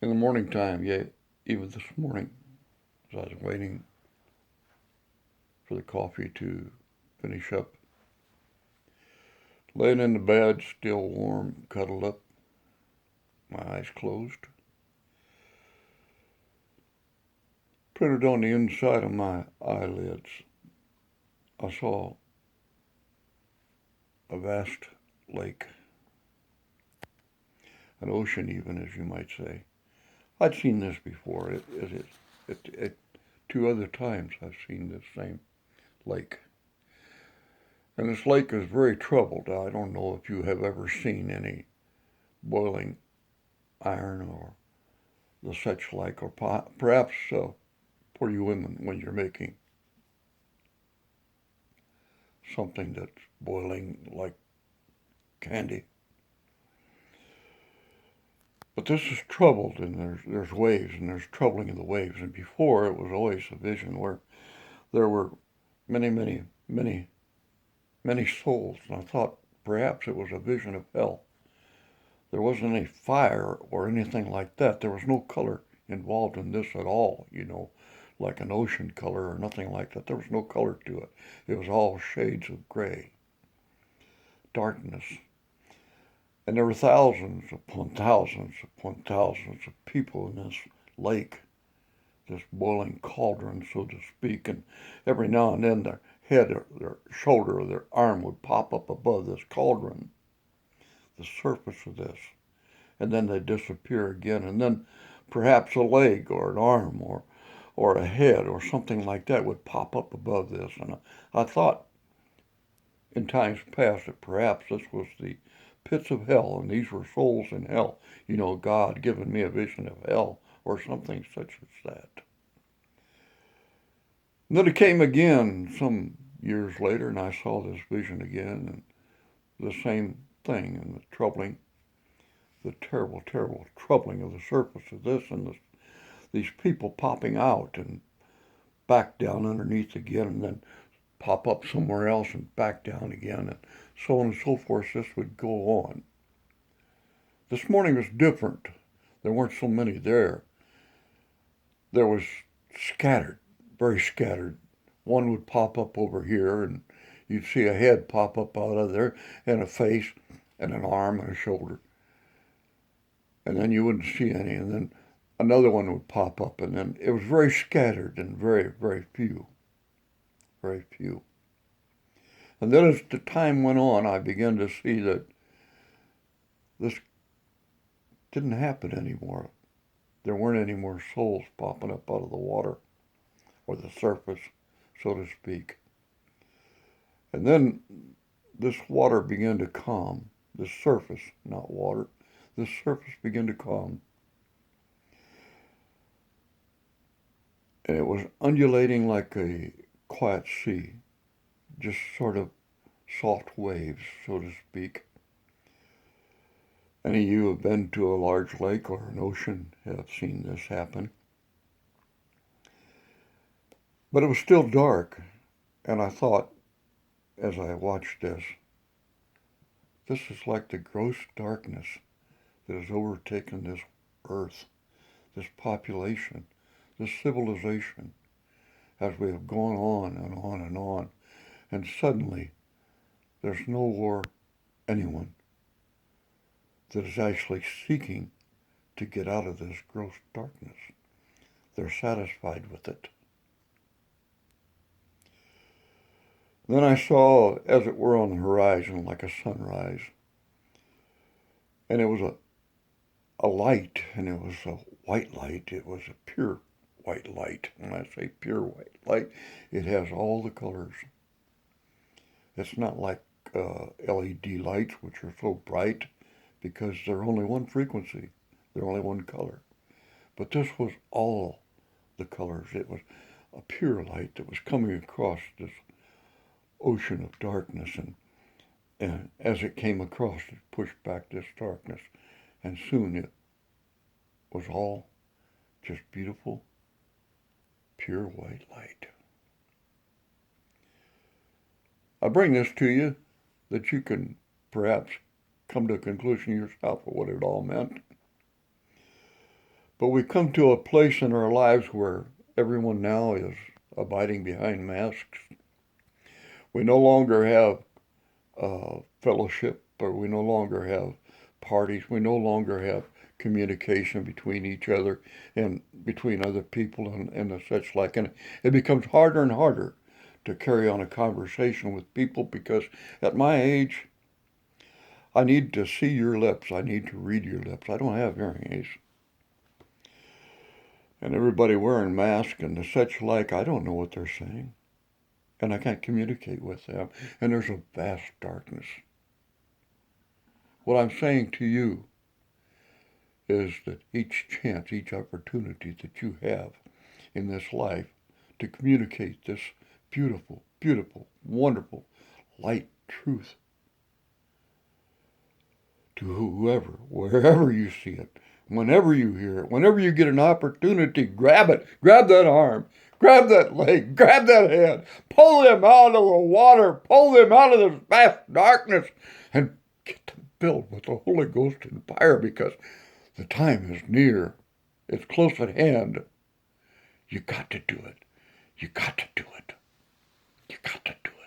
In the morning time, yeah, even this morning, as I was waiting for the coffee to finish up, laying in the bed, still warm, cuddled up, my eyes closed, printed on the inside of my eyelids, I saw a vast lake, an ocean even, as you might say. I'd seen this before. Two other times I've seen this same lake. And this lake is very troubled. I don't know if you have ever seen any boiling iron or the such like, or perhaps for you women when you're making something that's boiling like candy. But this is troubled, and there's waves, and there's troubling of the waves. And before, it was always a vision where there were many, many, many, many souls. And I thought perhaps it was a vision of hell. There wasn't any fire or anything like that. There was no color involved in this at all, like an ocean color or nothing like that. There was no color to it. It was all shades of gray, darkness. And there were thousands upon thousands upon thousands of people in this lake, this boiling cauldron, so to speak. And every now and then their head or their shoulder or their arm would pop up above this cauldron, the surface of this. And then they'd disappear again. And then perhaps a leg or an arm or a head or something like that would pop up above this. And I thought in times past that perhaps this was the pits of hell and these were souls in hell. God giving me a vision of hell or something such as that. And then it came again some years later and I saw this vision again and the same thing and the terrible, terrible troubling of the surface of this and these people popping out and back down underneath again and then pop up somewhere else and back down again and so on and so forth. This would go on. This morning was different. There weren't so many there. There was scattered, very scattered. One would pop up over here and you'd see a head pop up out of there and a face and an arm and a shoulder. And then you wouldn't see any. And then another one would pop up and then it was very scattered and very, very few. Very few. And then as the time went on, I began to see that this didn't happen anymore. There weren't any more souls popping up out of the water or the surface, so to speak. And then this water began to calm. The surface, not water, the surface began to calm. And it was undulating like a quiet sea, just sort of soft waves, so to speak. Any of you have been to a large lake or an ocean have seen this happen. But it was still dark, and I thought, as I watched this is like the gross darkness that has overtaken this earth, this population, this civilization, as we have gone on and on and on. And suddenly, there's no more anyone that is actually seeking to get out of this gross darkness. They're satisfied with it. Then I saw, as it were on the horizon, like a sunrise, and it was a light, and it was a white light. It was a pure white light. When I say pure white light, it has all the colors. It's not like LED lights, which are so bright, because they're only one frequency. They're only one color. But this was all the colors. It was a pure light that was coming across this ocean of darkness. And as it came across, it pushed back this darkness. And soon it was all just beautiful, pure white light. I bring this to you that you can perhaps come to a conclusion yourself of what it all meant. But we come to a place in our lives where everyone now is abiding behind masks. We no longer have fellowship, or we no longer have parties. We no longer have communication between each other and between other people and the such like. And it becomes harder and harder to carry on a conversation with people because at my age, I need to see your lips. I need to read your lips. I don't have hearing aids. And everybody wearing masks and the such like, I don't know what they're saying. And I can't communicate with them. And there's a vast darkness. What I'm saying to you is that each chance, each opportunity that you have in this life to communicate this beautiful, beautiful, wonderful light truth to whoever, wherever you see it, whenever you hear it, whenever you get an opportunity, grab it, grab that arm, grab that leg, grab that hand, pull them out of the water, pull them out of this vast darkness, and get them filled with the Holy Ghost and fire because the time is near. It's close at hand. You got to do it. You got to do it. You got to do it.